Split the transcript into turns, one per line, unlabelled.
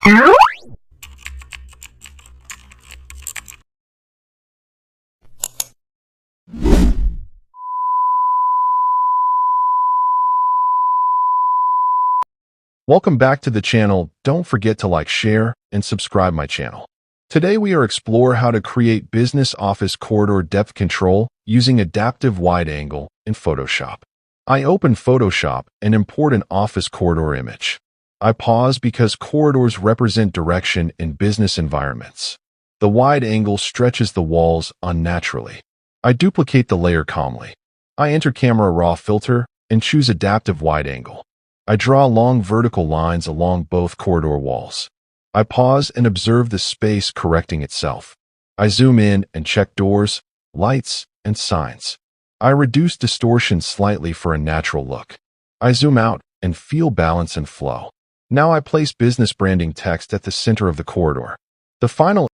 Welcome back to the channel. Don't forget to like, share, and subscribe my channel. Today we are explore how to create business office corridor depth control using adaptive wide angle in Photoshop. I open Photoshop and import an office corridor image. I pause because corridors represent direction in business environments. The wide angle stretches the walls unnaturally. I duplicate the layer calmly. I enter Camera Raw filter and choose adaptive wide angle. I draw long vertical lines along both corridor walls. I pause and observe the space correcting itself. I zoom in and check doors, lights, and signs. I reduce distortion slightly for a natural look. I zoom out and feel balance and flow. Now I place business branding text at the center of the corridor. The final